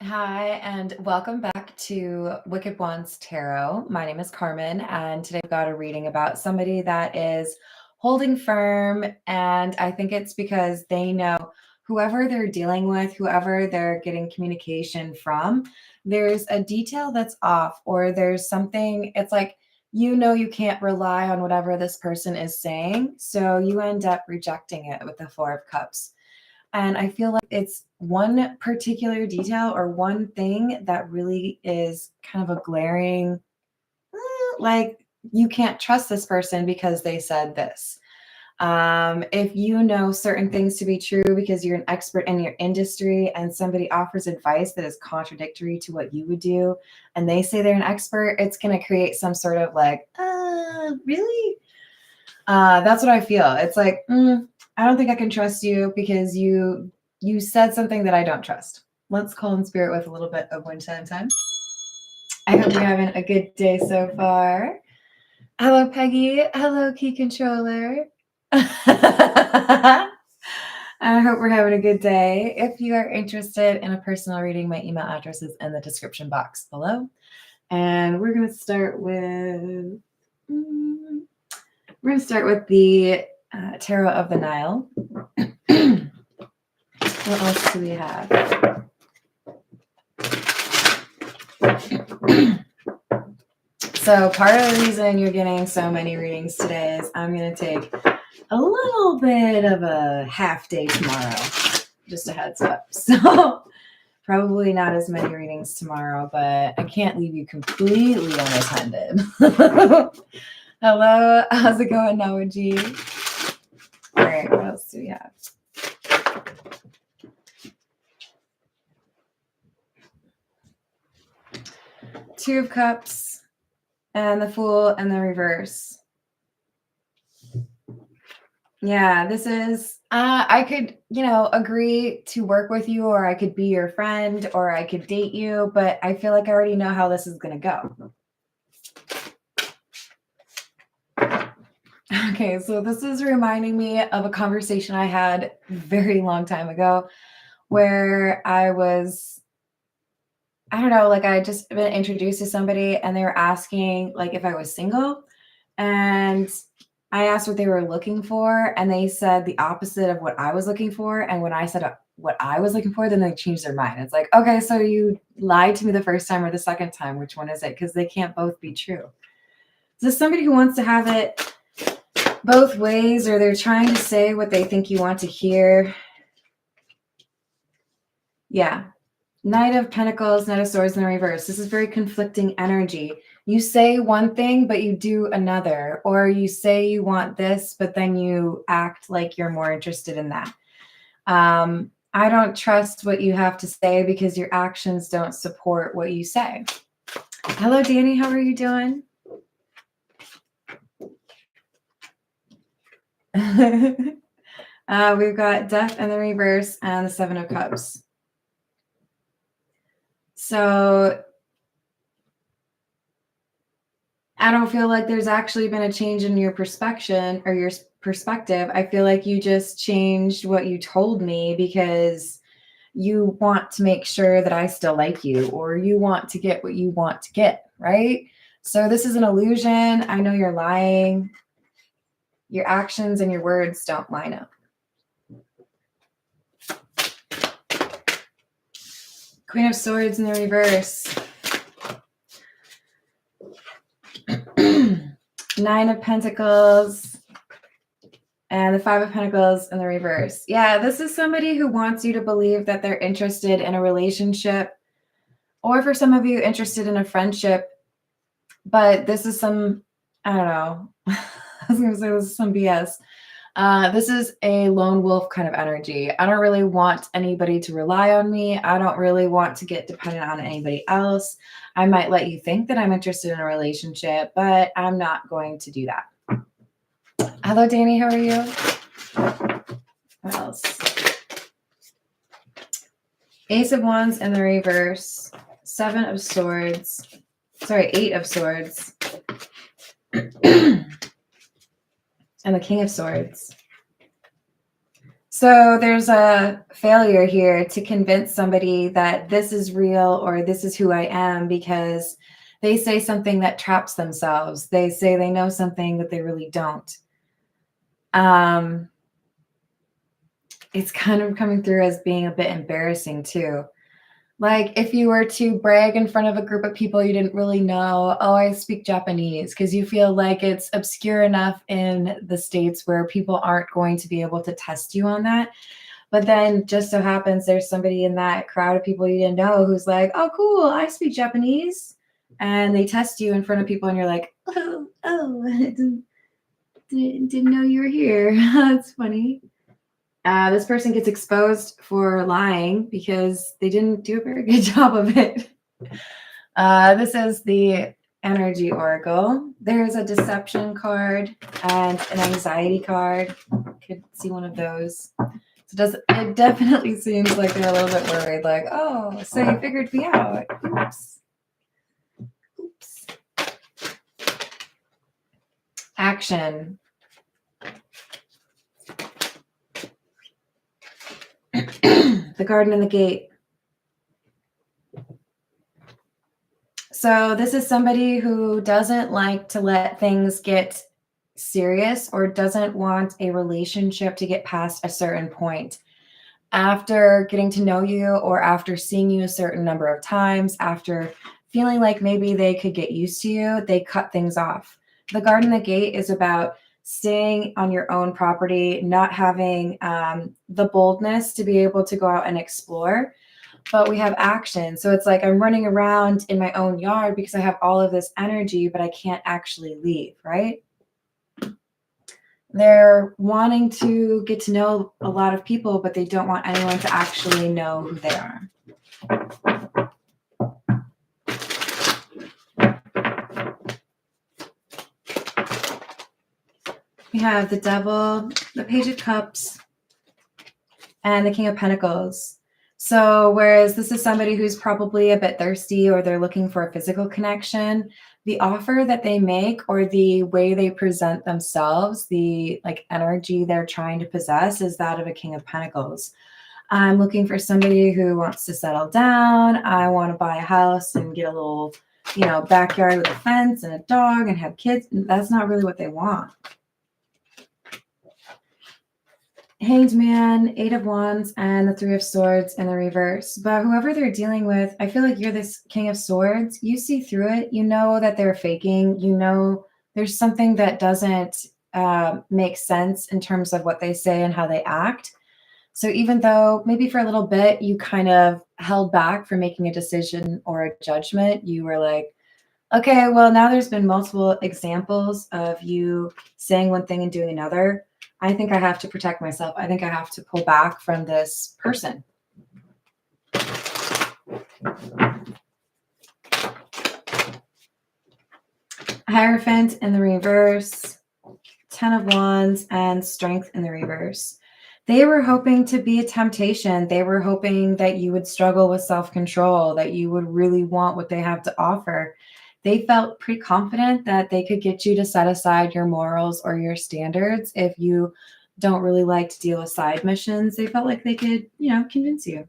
Hi, and welcome back to Wicked Ones Tarot. My name is Carmen, and today I've got a reading about somebody that is holding firm. And I think it's because they know whoever they're dealing with, whoever they're getting communication from, there's a detail that's off, or there's something, it's like, you can't rely on whatever this person is saying. So you end up rejecting it with the Four of Cups. And I feel like it's one particular detail or one thing that really is kind of a glaring, like you can't trust this person because they said this. If you know certain things to be true because you're an expert in your industry and somebody offers advice that is contradictory to what you would do, and they say they're an expert, it's going to create some sort of like, really? That's what I feel. It's like, I don't think I can trust you because you said something that I don't trust. Let's call in spirit with a little bit of one time. I hope you're having a good day so far. Hello, Peggy. Hello, Key Controller. I hope we're having a good day. If you are interested in a personal reading, my email address is in the description box below. And we're going to start with the Tarot of the Nile. What else do we have? So part of the reason you're getting so many readings today is I'm going to take a little bit of a half day tomorrow. Just a heads up. So probably not as many readings tomorrow, but I can't leave you completely unattended. Hello, how's it going, Nawaji? All right, what else do we have? Two of Cups and the Fool and the reverse. Yeah, this is, I could, agree to work with you, or I could be your friend, or I could date you, but I feel like I already know how this is going to go. Okay, so this is reminding me of a conversation I had a very long time ago where I had just been introduced to somebody and they were asking like if I was single, and I asked what they were looking for and they said the opposite of what I was looking for. And when I said what I was looking for, then they changed their mind. It's like, okay, so you lied to me the first time or the second time. Which one is it? Because they can't both be true. Is this somebody who wants to have it both ways, or they're trying to say what they think you want to hear? Yeah. Knight of Pentacles, Knight of Swords in the reverse. This is very conflicting energy. You say one thing, but you do another. Or you say you want this, but then you act like you're more interested in that. I don't trust what you have to say because your actions don't support what you say. Hello, Danny. How are you doing? We've got Death in the reverse and the Seven of Cups. So I don't feel like there's actually been a change in your perspective or your perspective. I feel like you just changed what you told me because you want to make sure that I still like you, or you want to get what you want to get, right? So this is an illusion. I know you're lying. Your actions and your words don't line up. Queen of Swords in the reverse. Nine of Pentacles and the Five of Pentacles in the reverse. Yeah, this is somebody who wants you to believe that they're interested in a relationship, or for some of you, interested in a friendship. But this is some, I don't know. I was going to say this is some BS. This is a lone wolf kind of energy. I don't really want anybody to rely on me. I don't really want to get dependent on anybody else. I might let you think that I'm interested in a relationship, but I'm not going to do that. Hello, Danny. How are you? What else? Ace of Wands in the reverse. Seven of Swords. Sorry, Eight of Swords. And the King of Swords. So there's a failure here to convince somebody that this is real or this is who I am, because they say something that traps themselves. They say they know something that they really don't. It's kind of coming through as being a bit embarrassing too. Like if you were to brag in front of a group of people you didn't really know, oh, I speak Japanese, because you feel like it's obscure enough in the States where people aren't going to be able to test you on that. But then just so happens there's somebody in that crowd of people you didn't know who's like, oh, cool, I speak Japanese. And they test you in front of people and you're like, oh, I didn't know you were here. That's funny. This person gets exposed for lying because they didn't do a very good job of it. This is the energy oracle. There's a deception card and an anxiety card. Could see one of those. So it definitely seems like they're a little bit worried, like, oh, so you figured me out. Oops. Oops. Action. The garden and the gate. So this is somebody who doesn't like to let things get serious or doesn't want a relationship to get past a certain point. After getting to know you or after seeing you a certain number of times, after feeling like maybe they could get used to you, they cut things off. The garden and the gate is about staying on your own property, not having the boldness to be able to go out and explore. But we have action. So it's like I'm running around in my own yard because I have all of this energy, but I can't actually leave, right? They're wanting to get to know a lot of people, but they don't want anyone to actually know who they are. We have the Devil, the Page of Cups, and the King of Pentacles. So whereas this is somebody who's probably a bit thirsty or they're looking for a physical connection, the offer that they make or the way they present themselves, the like energy they're trying to possess is that of a King of Pentacles. I'm looking for somebody who wants to settle down. I want to buy a house and get a little, backyard with a fence and a dog and have kids. That's not really what they want. Hanged Man, Eight of Wands, and the Three of Swords in the reverse. But whoever they're dealing with, I feel like you're this King of Swords. You see through it. You know that they're faking. You know there's something that doesn't make sense in terms of what they say and how they act. So even though maybe for a little bit you kind of held back from making a decision or a judgment, you were like, okay, well, now there's been multiple examples of you saying one thing and doing another. I think I have to protect myself. I think I have to pull back from this person. Hierophant in the reverse, 10 of Wands, and Strength in the reverse. They were hoping to be a temptation. They were hoping that you would struggle with self-control, that you would really want what they have to offer. They felt pretty confident that they could get you to set aside your morals or your standards if you don't really like to deal with side missions. They felt like they could, convince you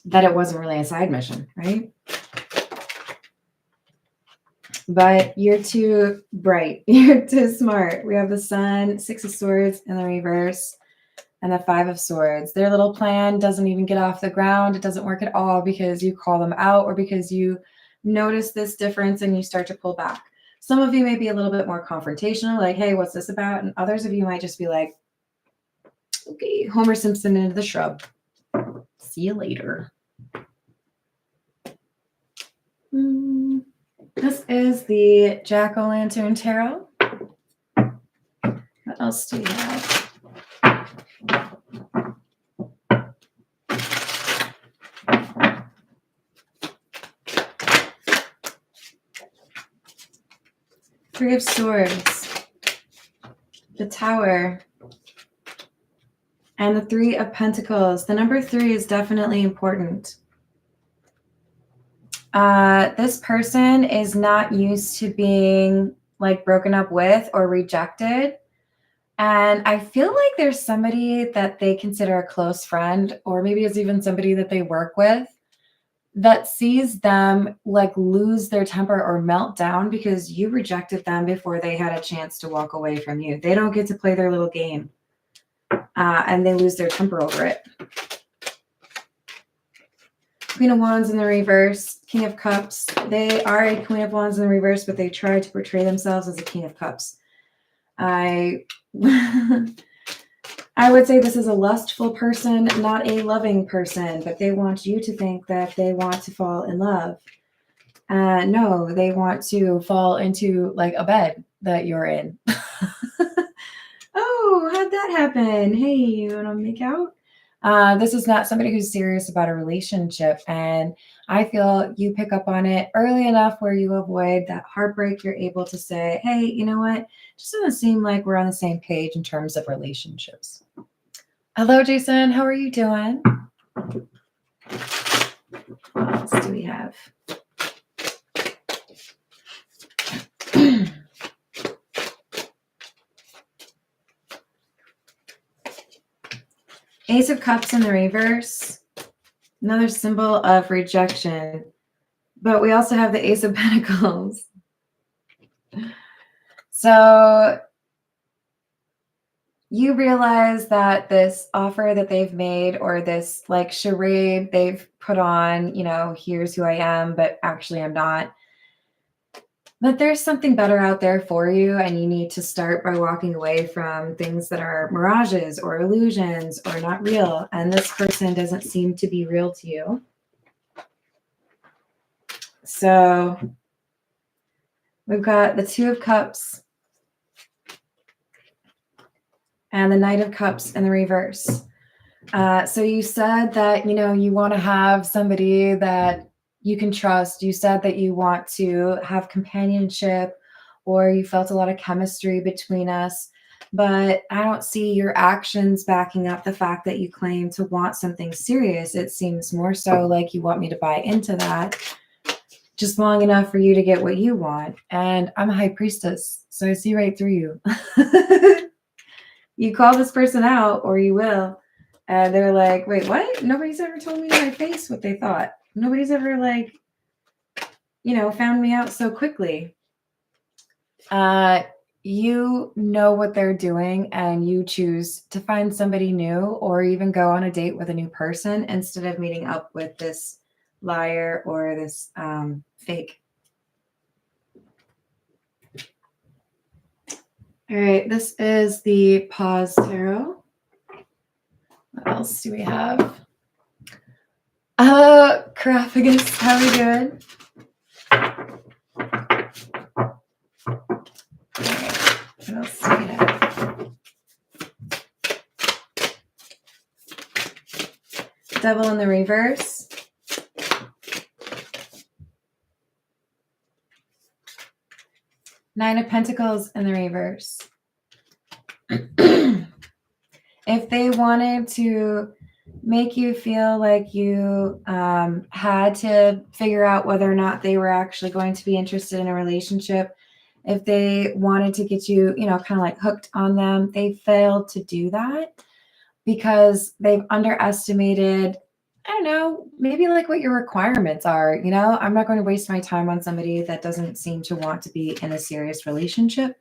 that it wasn't really a side mission, right? But you're too bright. You're too smart. We have the Sun, Six of Swords in the reverse, and the Five of Swords. Their little plan doesn't even get off the ground. It doesn't work at all because you call them out or because you notice this difference and you start to pull back. Some of you may be a little bit more confrontational, like, hey, what's this about? And others of you might just be like, okay, Homer Simpson into the shrub. See you later. This is the Jack-o'-lantern tarot. What else do we have? Three of Swords, the Tower, and the Three of Pentacles. The number 3 is definitely important. This person is not used to being like broken up with or rejected. And I feel like there's somebody that they consider a close friend, or maybe it's even somebody that they work with, that sees them like lose their temper or melt down because you rejected them before they had a chance to walk away from you. They don't get to play their little game, and they lose their temper over it. Queen of Wands in the reverse, King of Cups. They are a Queen of Wands in the reverse, but they try to portray themselves as a King of Cups. I would say this is a lustful person, not a loving person, but they want you to think that they want to fall in love. No, they want to fall into like a bed that you're in. Oh, how'd that happen? Hey, you want to make out? This is not somebody who's serious about a relationship. And I feel you pick up on it early enough where you avoid that heartbreak. You're able to say, hey, you know what? Just doesn't seem like we're on the same page in terms of relationships. Hello, Jason. How are you doing? What else do we have? Ace of Cups in the reverse, another symbol of rejection. But we also have the Ace of Pentacles. So you realize that this offer that they've made, or this like charade they've put on, you know, here's who I am, but actually I'm not, that there's something better out there for you, and you need to start by walking away from things that are mirages or illusions or not real. And this person doesn't seem to be real to you. So we've got the Two of Cups and the Knight of Cups in the reverse. So you said that, you know, you want to have somebody that you can trust. You said that you want to have companionship, or you felt a lot of chemistry between us, but I don't see your actions backing up the fact that you claim to want something serious. It seems more so like you want me to buy into that just long enough for you to get what you want. And I'm a high priestess, so I see right through you. You call this person out, or you will. And they're like, wait, what? Nobody's ever told me to my face what they thought. Nobody's ever, like, you know, found me out so quickly. You know what they're doing, and you choose to find somebody new, or even go on a date with a new person instead of meeting up with this liar or this fake. All right, this is the Pause Tarot. What else do we have? Craphagus, how are we doing? What else do we have? Devil in the reverse. Nine of Pentacles in the reverse. If they wanted to make you feel like you had to figure out whether or not they were actually going to be interested in a relationship, if they wanted to get you, you know, kind of like hooked on them, they failed to do that because they've underestimated, I don't know, maybe like what your requirements are. You know, I'm not going to waste my time on somebody that doesn't seem to want to be in a serious relationship.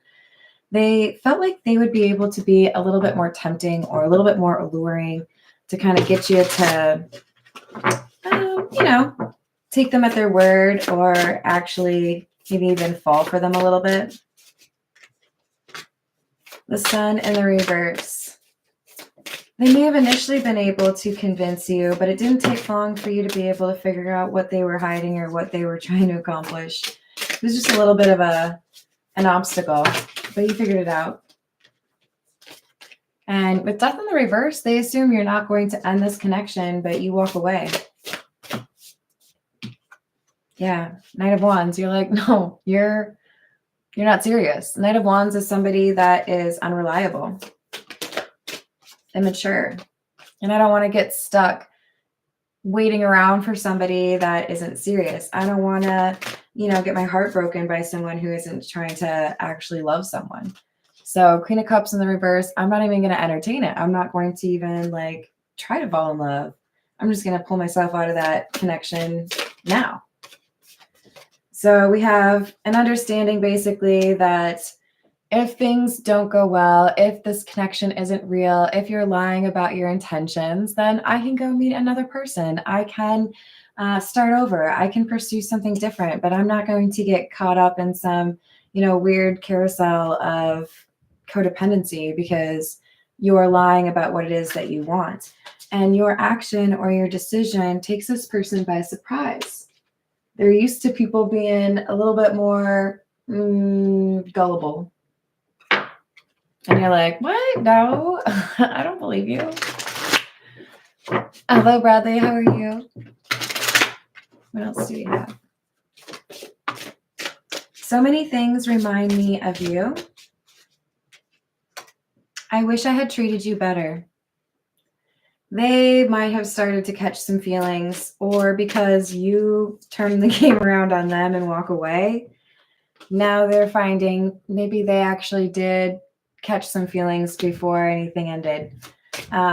They felt like they would be able to be a little bit more tempting or a little bit more alluring to kind of get you to, you know, take them at their word, or actually maybe even fall for them a little bit. The Sun in the reverse. They may have initially been able to convince you, but it didn't take long for you to be able to figure out what they were hiding or what they were trying to accomplish. It was just a little bit of an obstacle, but you figured it out. And with Death in the reverse, they assume you're not going to end this connection, but you walk away. Yeah, Knight of Wands, you're like, no, you're not serious. Knight of Wands is somebody that is unreliable, immature. And I don't want to get stuck waiting around for somebody that isn't serious. I don't want to, you know, get my heart broken by someone who isn't trying to actually love someone. So Queen of Cups in the reverse, I'm not even going to entertain it. I'm not going to even like try to fall in love. I'm just going to pull myself out of that connection now. So we have an understanding basically that if things don't go well, if this connection isn't real, if you're lying about your intentions, then I can go meet another person. I can start over. I can pursue something different, but I'm not going to get caught up in some, weird carousel of codependency because you're lying about what it is that you want. And your action or your decision takes this person by surprise. They're used to people being a little bit more gullible. And you're like, what? No, I don't believe you. Hello, Bradley. How are you? What else do we have? So many things remind me of you. I wish I had treated you better. They might have started to catch some feelings, or because you turn the game around on them and walk away, now they're finding maybe they actually did catch some feelings before anything ended.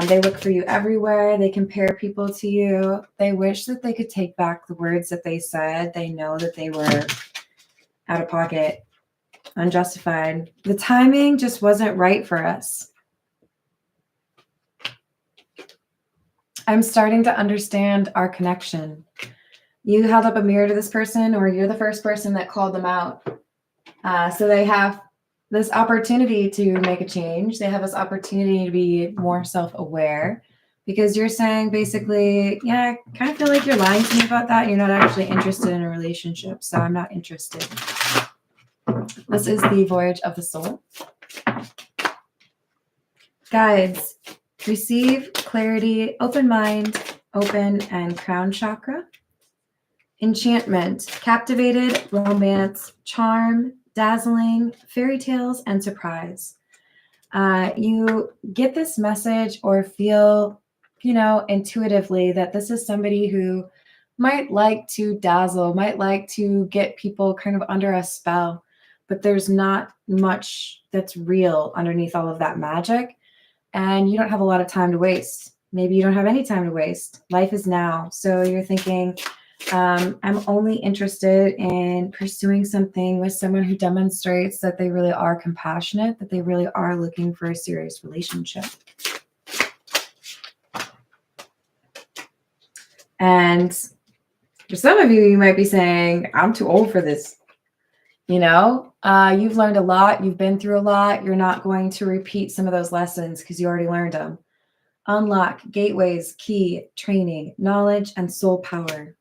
They look for you everywhere. They compare people to you. They wish that they could take back the words that they said. They know that they were out of pocket, unjustified. The timing just wasn't right for us. I'm starting to understand our connection. You held up a mirror to this person, or you're the first person that called them out. So they have this opportunity to make a change. They have this opportunity to be more self-aware, because you're saying basically, yeah, I kind of feel like you're lying to me about that. You're not actually interested in a relationship, so I'm not interested. This is the voyage of the soul. Guides, receive clarity, open mind, open and crown chakra. Enchantment, captivated, romance, charm, dazzling, fairy tales, and surprise. You get this message or feel, intuitively that this is somebody who might like to dazzle, might like to get people kind of under a spell, but there's not much that's real underneath all of that magic. And you don't have a lot of time to waste. Maybe you don't have any time to waste. Life is now. So you're thinking, I'm only interested in pursuing something with someone who demonstrates that they really are compassionate, that they really are looking for a serious relationship. And for some of you, you might be saying, I'm too old for this. You've learned a lot. You've been through a lot. You're not going to repeat some of those lessons because you already learned them. Unlock, gateways, key, training, knowledge, and soul power.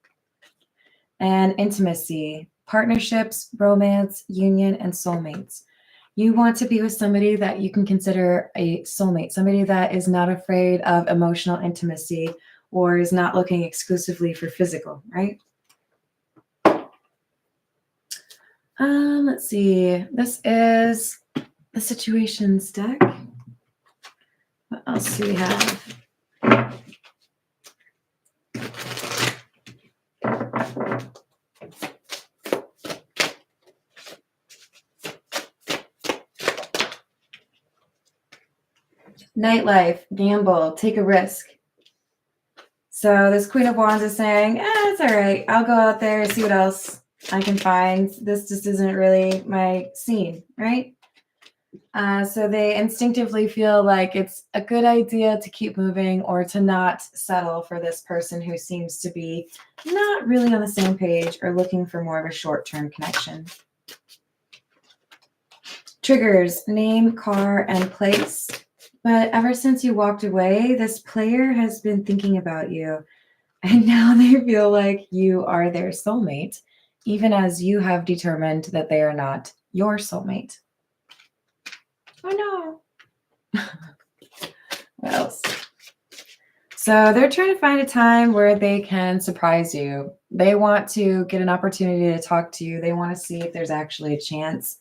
And intimacy, partnerships, romance, union, and soulmates. You want to be with somebody that you can consider a soulmate, somebody that is not afraid of emotional intimacy or is not looking exclusively for physical, right? Let's see. This is the situations deck. What else do we have? Nightlife, gamble, take a risk. So this Queen of Wands is saying, it's all right. I'll go out there and see what else I can find. This just isn't really my scene, right? So they instinctively feel like it's a good idea to keep moving or to not settle for this person who seems to be not really on the same page or looking for more of a short-term connection. Triggers, name, car, and place. But ever since you walked away, this player has been thinking about you. And now they feel like you are their soulmate, even as you have determined that they are not your soulmate. Oh no. What else? So they're trying to find a time where they can surprise you. They want to get an opportunity to talk to you. They want to see if there's actually a chance.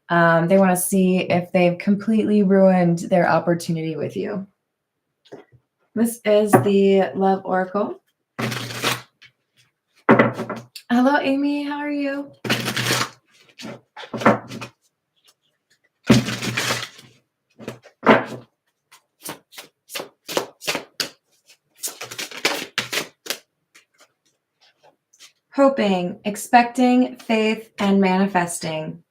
They want to see if they've completely ruined their opportunity with you. This is the Love Oracle. Hello, Amy. How are you? hoping, expecting, faith, and manifesting.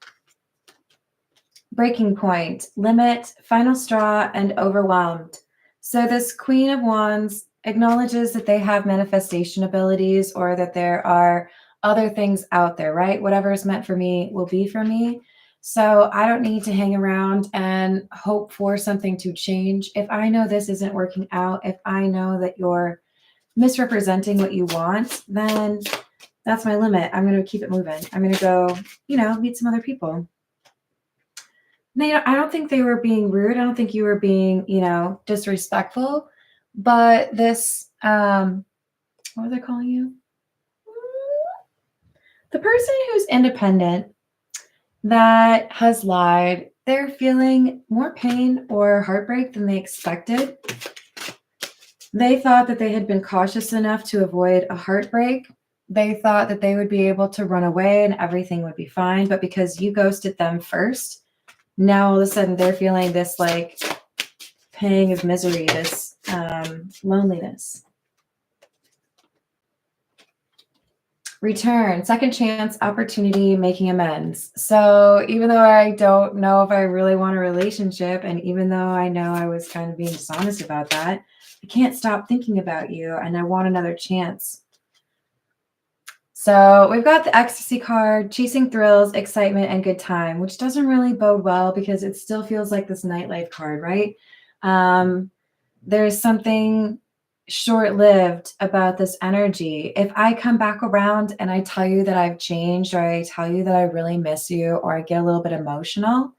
Breaking point, limit, final straw, and overwhelmed. So this Queen of Wands acknowledges that they have manifestation abilities, or that there are other things out there, right? Whatever is meant for me will be for me. So I don't need to hang around and hope for something to change. If I know this isn't working out, if I know that you're misrepresenting what you want, then that's my limit. I'm going to keep it moving. I'm going to go, meet some other people. I don't think they were being rude. I don't think you were being, disrespectful. But this, what are they calling you? The person who's independent that has lied, they're feeling more pain or heartbreak than they expected. They thought that they had been cautious enough to avoid a heartbreak. They thought that they would be able to run away and everything would be fine. But because you ghosted them first, now all of a sudden they're feeling this like pang of misery, this loneliness. Return, second chance, opportunity, making amends. So even though I don't know if I really want a relationship, and even though I know I was kind of being dishonest about that, I can't stop thinking about you and I want another chance. So we've got the ecstasy card, chasing thrills, excitement, and good time, which doesn't really bode well because it still feels like this nightlife card, right? There's something short-lived about this energy. If I come back around and I tell you that I've changed, or I tell you that I really miss you, or I get a little bit emotional,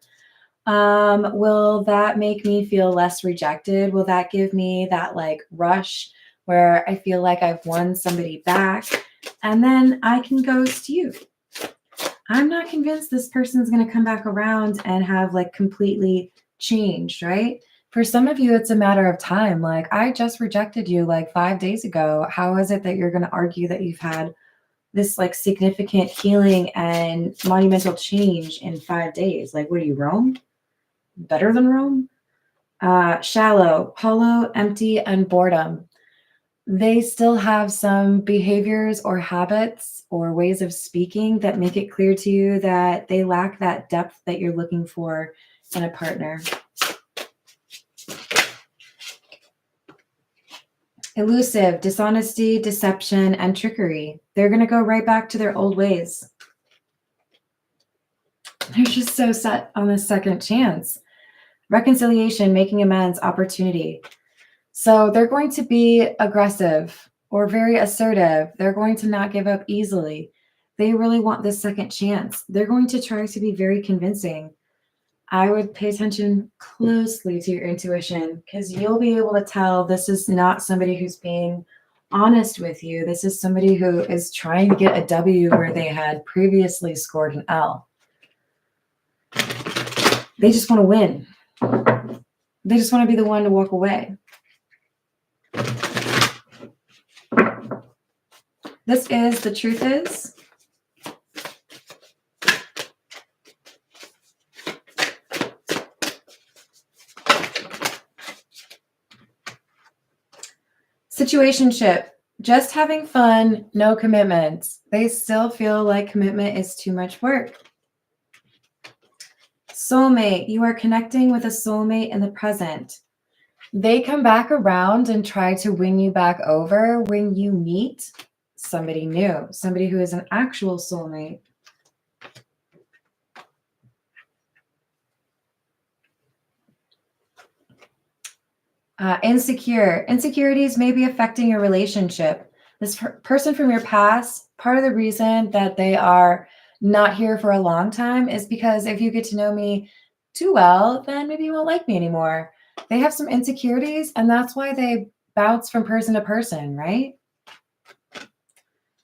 will that make me feel less rejected? Will that give me that like rush where I feel like I've won somebody back? And then I can ghost you. I'm not convinced this person's going to come back around and have like completely changed, right? For some of you, it's a matter of time. Like, I just rejected you like 5 days ago. How is it that you're going to argue that you've had this like significant healing and monumental change in 5 days? Like, what are you, Rome? Better than Rome? Shallow, hollow, empty, and boredom. They still have some behaviors or habits or ways of speaking that make it clear to you that they lack that depth that you're looking for in a partner. Elusive, dishonesty, deception, and trickery. They're going to go right back to their old ways. They're just so set on this second chance. Reconciliation, making amends, opportunity. So they're going to be aggressive or very assertive. They're going to not give up easily. They really want this second chance. They're going to try to be very convincing. I would pay attention closely to your intuition, because you'll be able to tell this is not somebody who's being honest with you. This is somebody who is trying to get a W where they had previously scored an L. They just want to win. They just want to be the one to walk away. This is the truth is. Situationship, just having fun, no commitments. They still feel like commitment is too much work. Soulmate, you are connecting with a soulmate in the present. They come back around and try to win you back over when you meet somebody new, somebody who is an actual soulmate. Insecure. Insecurities may be affecting your relationship. This person from your past, part of the reason that they are not here for a long time is because if you get to know me too well, then maybe you won't like me anymore. They have some insecurities, and that's why they bounce from person to person, right?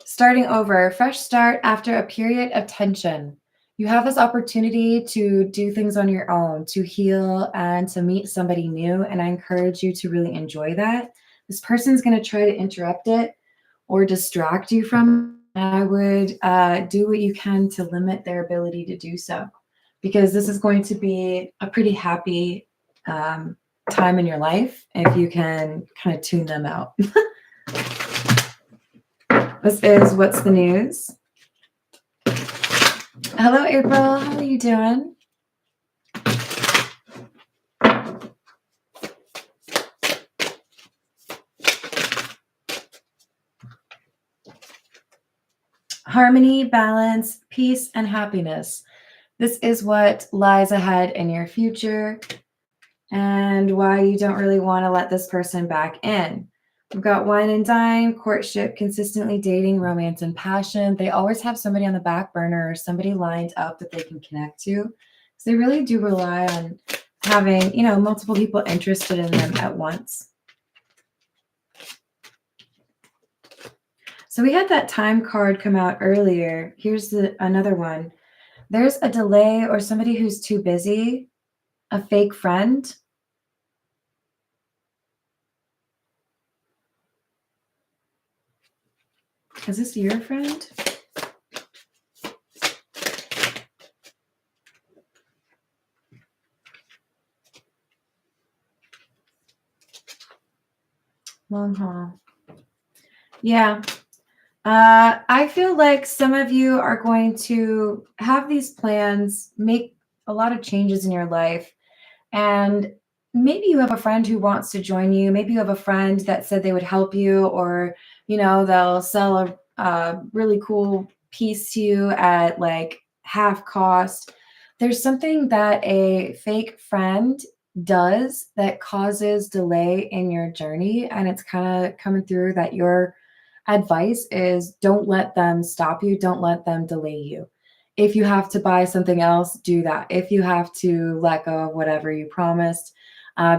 Starting over, fresh start after a period of tension. You have this opportunity to do things on your own, to heal and to meet somebody new. And I encourage you to really enjoy that. This person's going to try to interrupt it or distract you from it. I would do what you can to limit their ability to do so, because this is going to be a pretty happy time in your life if you can kind of tune them out. This is What's the News. Hello, April. How are you doing? Harmony, balance, peace, and happiness. This is what lies ahead in your future and why you don't really want to let this person back in. We've got wine and dine, courtship, consistently dating, romance, and passion. They always have somebody on the back burner or somebody lined up that they can connect to. So they really do rely on having, multiple people interested in them at once. So we had that time card come out earlier. Here's another one. There's a delay or somebody who's too busy, a fake friend. Is this your friend? Long haul. Yeah. I feel like some of you are going to have these plans, make a lot of changes in your life, and maybe you have a friend who wants to join you. Maybe you have a friend that said they would help you, or, they'll sell a really cool piece to you at like half cost. There's something that a fake friend does that causes delay in your journey, and it's kind of coming through that your advice is don't let them stop you, don't let them delay you. If you have to buy something else, do that. If you have to let go of whatever you promised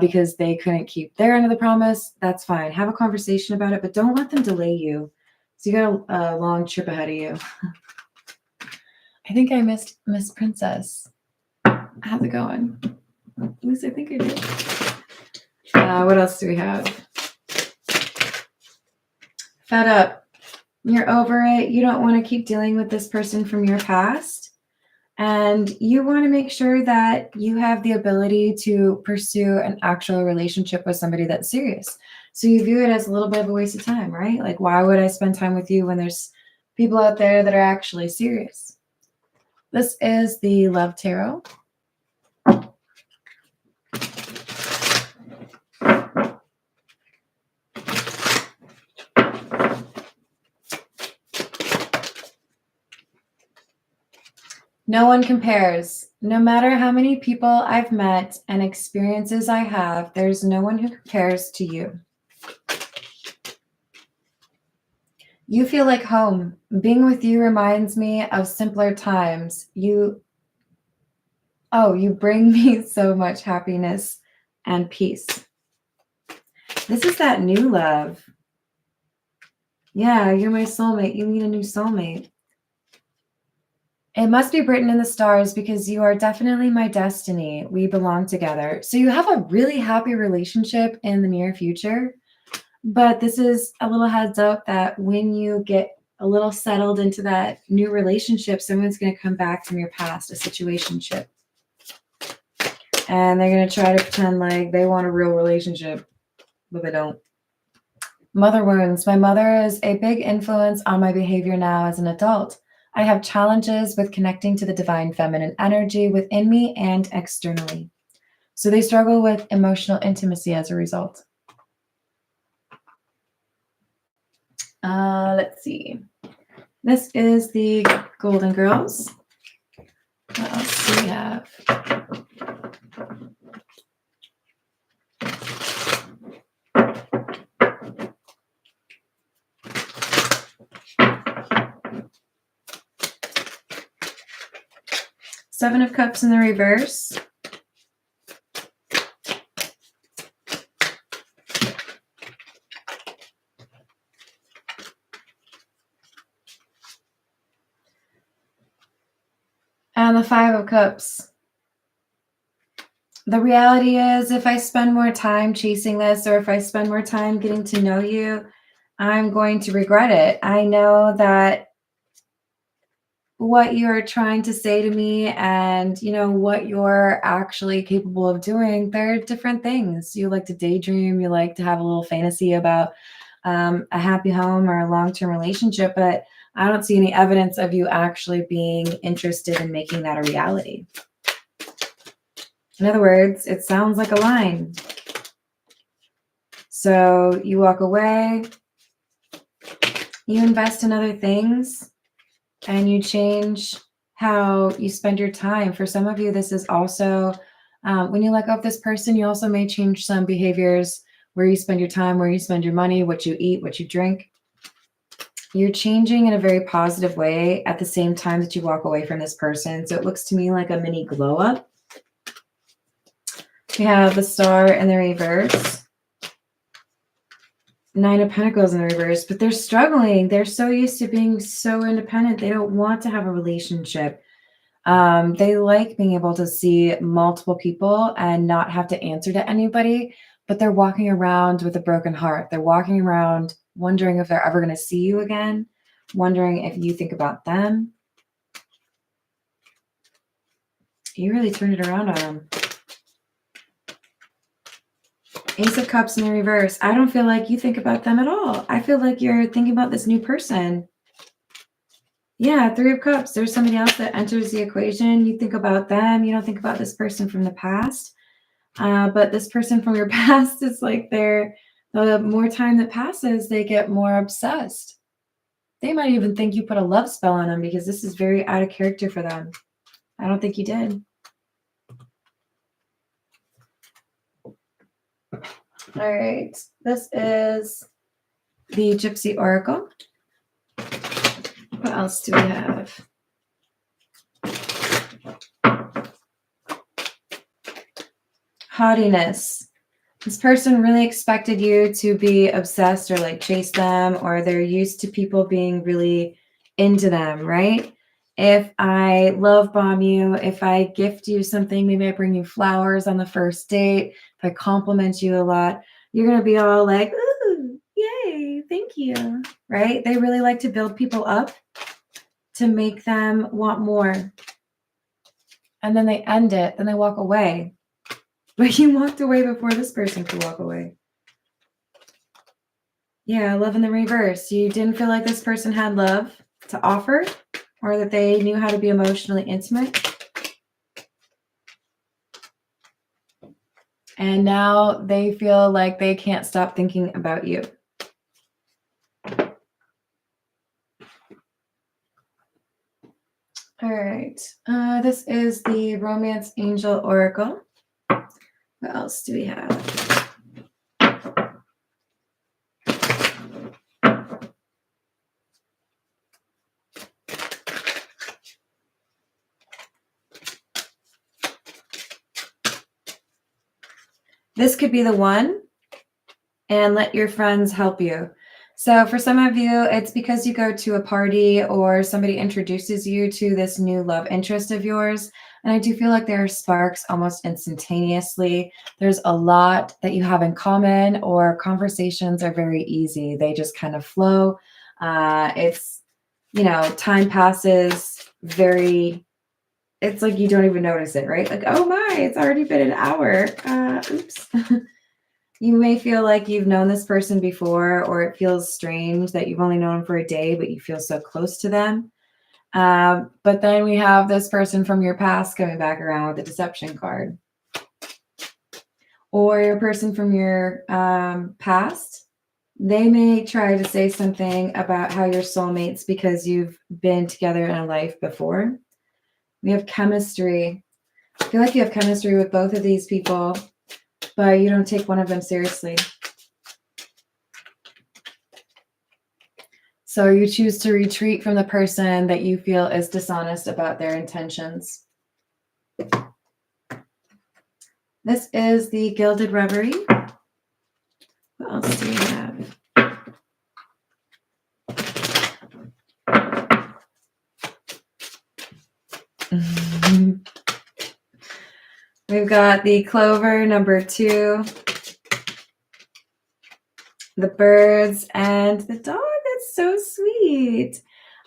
because they couldn't keep their end of the promise, that's fine. Have a conversation about it, but don't let them delay you. So you got a long trip ahead of you. I think I missed Miss Princess. How's it going? At least I think I did. What else do we have? Fed up. You're over it. You don't want to keep dealing with this person from your past. And you want to make sure that you have the ability to pursue an actual relationship with somebody that's serious. So you view it as a little bit of a waste of time, right? Like, why would I spend time with you when there's people out there that are actually serious? This is the Love Tarot. No one compares. No matter how many people I've met and experiences I have, there's no one who compares to you. You feel like home. Being with you reminds me of simpler times. You bring me so much happiness and peace. This is that new love. Yeah, you're my soulmate. You need a new soulmate. It must be written in the stars because you are definitely my destiny. We belong together. So you have a really happy relationship in the near future. But this is a little heads up that when you get a little settled into that new relationship, someone's going to come back from your past, a situationship. And they're going to try to pretend like they want a real relationship, but they don't. Mother wounds. My mother is a big influence on my behavior now as an adult. I have challenges with connecting to the divine feminine energy within me and externally. So they struggle with emotional intimacy as a result. Let's see. This is the Golden Girls. What else do we have? Seven of Cups in the reverse. And the Five of Cups. The reality is, if I spend more time chasing this, or if I spend more time getting to know you, I'm going to regret it. I know that what you're trying to say to me and, what you're actually capable of doing, they're different things. You like to daydream. You like to have a little fantasy about a happy home or a long-term relationship, but I don't see any evidence of you actually being interested in making that a reality. In other words, it sounds like a line. So you walk away, you invest in other things, and you change how you spend your time. For some of you, this is also, when you let go of this person, you also may change some behaviors, where you spend your time, where you spend your money, what you eat, what you drink. You're changing in a very positive way at the same time that you walk away from this person. So it looks to me like a mini glow up. We have the Star in the reverse. 9 of Pentacles in the reverse, but they're struggling. They're so used to being so independent. They don't want to have a relationship. They like being able to see multiple people and not have to answer to anybody, but they're walking around with a broken heart. They're walking around wondering if they're ever going to see you again, wondering if you think about them. You really turned it around on them. Ace of Cups in the reverse. I don't feel like you think about them at all. I feel like you're thinking about this new person. Yeah, 3 of Cups. There's somebody else that enters the equation. You think about them. You don't think about this person from the past. But this person from your past is like the more time that passes, they get more obsessed. They might even think you put a love spell on them because this is very out of character for them. I don't think you did. All right, this is the Gypsy Oracle. What else do we have? Haughtiness. This person really expected you to be obsessed or like chase them, or they're used to people being really into them, right? If I love bomb you, if I gift you something, maybe I bring you flowers on the first date, if I compliment you a lot, you're going to be all like, ooh, yay, thank you, right? They really like to build people up to make them want more. And then they end it, then they walk away. But you walked away before this person could walk away. Yeah, love in the reverse. You didn't feel like this person had love to offer, or that they knew how to be emotionally intimate. And now they feel like they can't stop thinking about you. All right. This is the Romance Angel Oracle. What else do we have? This could be the one, and let your friends help you. So for some of you, it's because you go to a party or somebody introduces you to this new love interest of yours. And I do feel like there are sparks almost instantaneously. There's a lot that you have in common, or conversations are very easy. They just kind of flow. It's, time passes very, it's like you don't even notice it, right? Like, oh my, it's already been an hour. Oops. You may feel like you've known this person before, or it feels strange that you've only known them for a day, but you feel so close to them. But then we have this person from your past coming back around with the deception card. Or your person from your past, they may try to say something about how you're soulmates because you've been together in a life before. We have chemistry. I feel like you have chemistry with both of these people, but you don't take one of them seriously. So you choose to retreat from the person that you feel is dishonest about their intentions. This is the Gilded Reverie. What else do we have? We've got the Clover, number 2. The birds and the dog. That's so sweet.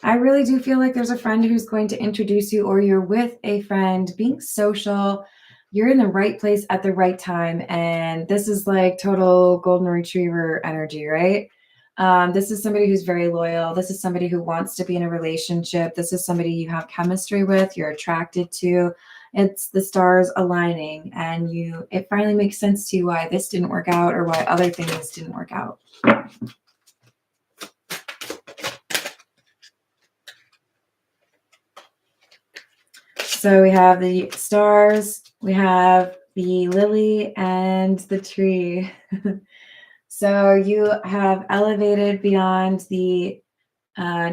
I really do feel like there's a friend who's going to introduce you, or you're with a friend being social. You're in the right place at the right time. And this is like total golden retriever energy, right? This is somebody who's very loyal. This is somebody who wants to be in a relationship. This is somebody you have chemistry with, you're attracted to. It's the stars aligning, and it finally makes sense to you why this didn't work out or why other things didn't work out. So we have the stars, we have the lily, and the tree. So you have elevated beyond the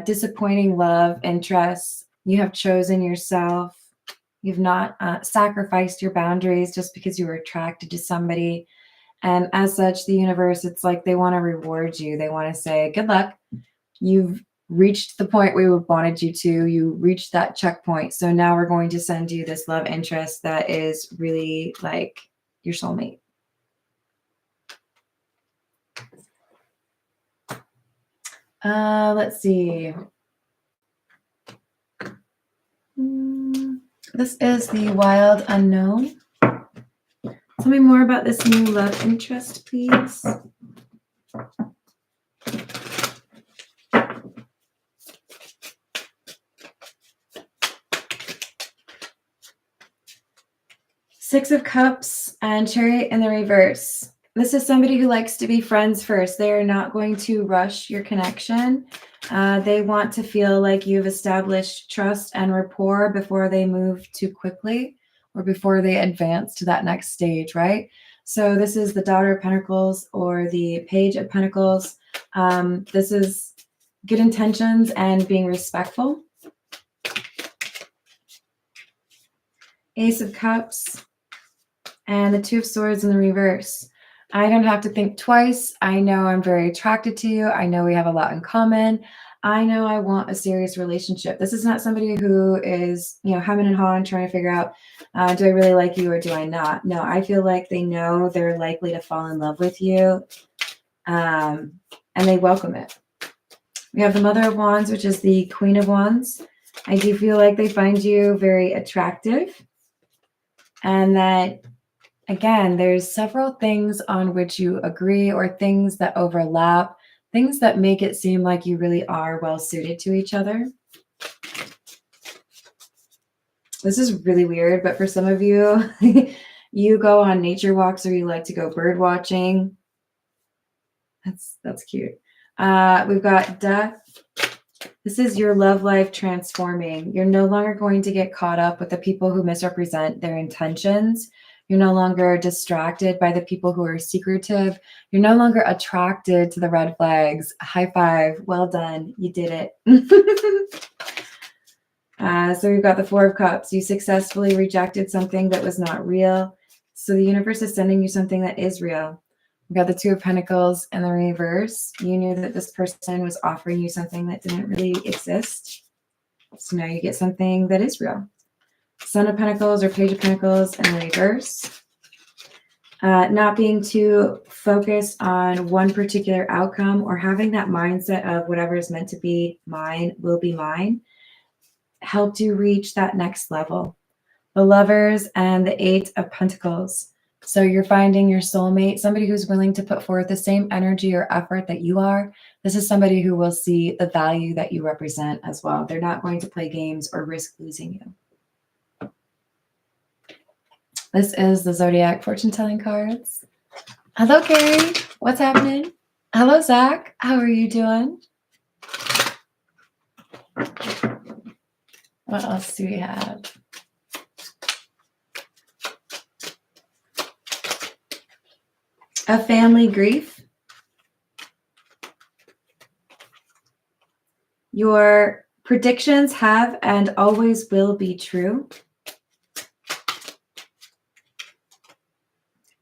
disappointing love interests. You have chosen yourself. You've not sacrificed your boundaries just because you were attracted to somebody. And as such, the universe, it's like they want to reward you. They want to say, good luck. You've reached the point we wanted you to. You reached that checkpoint. So now we're going to send you this love interest that is really like your soulmate. Let's see. This is the wild unknown. Tell me more about this new love interest, please. Six of Cups and Chariot in the reverse. This is somebody who likes to be friends first. They are not going to rush your connection. They want to feel like you've established trust and rapport before they move too quickly or before they advance to that next stage, right? So this is the Daughter of Pentacles or the Page of Pentacles. This is good intentions and being respectful. Ace of Cups and the Two of Swords in the reverse. I don't have to think twice. I know I'm very attracted to you. I know we have a lot in common. I know I want a serious relationship. This is not somebody who is, hemming and hawing, trying to figure out, do I really like you or do I not? No, I feel like they know they're likely to fall in love with you, and they welcome it. We have the Mother of Wands, which is the Queen of Wands. I do feel like they find you very attractive, and that again, there's several things on which you agree or things that overlap, things that make it seem like you really are well suited to each other. This is really weird, but for some of you, you go on nature walks or you like to go bird watching. That's cute. We've got Death. This is your love life transforming. You're no longer going to get caught up with the people who misrepresent their intentions. You're no longer distracted by the people who are secretive. You're no longer attracted to the red flags. High five. Well done. You did it. So we've got the Four of Cups. You successfully rejected something that was not real. So the universe is sending you something that is real. We've got the Two of Pentacles in the reverse. You knew that this person was offering you something that didn't really exist. So now you get something that is real. Son of Pentacles or Page of Pentacles in the reverse. Not being too focused on one particular outcome or having that mindset of whatever is meant to be mine will be mine helped you reach that next level. The Lovers and the Eight of Pentacles. So you're finding your soulmate, somebody who's willing to put forth the same energy or effort that you are. This is somebody who will see the value that you represent as well. They're not going to play games or risk losing you. This is the Zodiac fortune telling cards. Hello, Carrie. What's happening? Hello, Zach. How are you doing? What else do we have? A family grief. Your predictions have and always will be true.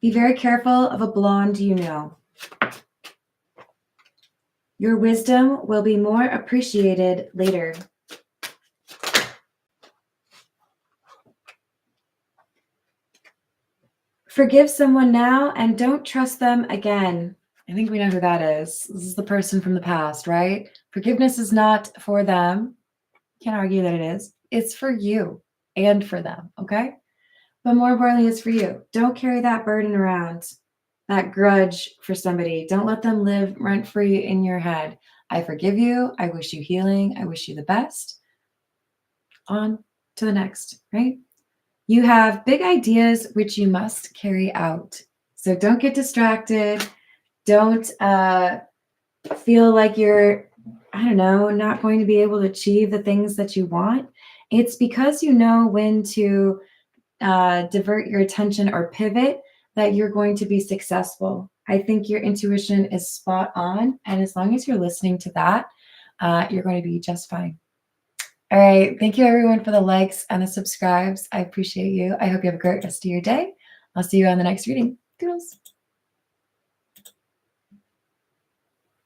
Be very careful of a blonde you know. Your wisdom will be more appreciated later. Forgive someone now and don't trust them again. I think we know who that is. This is the person from the past, right? Forgiveness is not for them. Can't argue that it is. It's for you and for them, okay? But more importantly, it's for you. Don't carry that burden around. that grudge for somebody. Don't let them live rent-free in your head. I forgive you. I wish you healing. I wish you the best. On to the next, right? You have big ideas which you must carry out. So don't get distracted. Don't feel like you're, I don't know, not going to be able to achieve the things that you want. It's because you know when to divert your attention or pivot that you're going to be successful. I think your intuition is spot on. And as long as you're listening to that, you're going to be just fine. All right. Thank you, everyone, for the likes and the subscribes. I appreciate you. I hope you have a great rest of your day. I'll see you on the next reading. Toodles.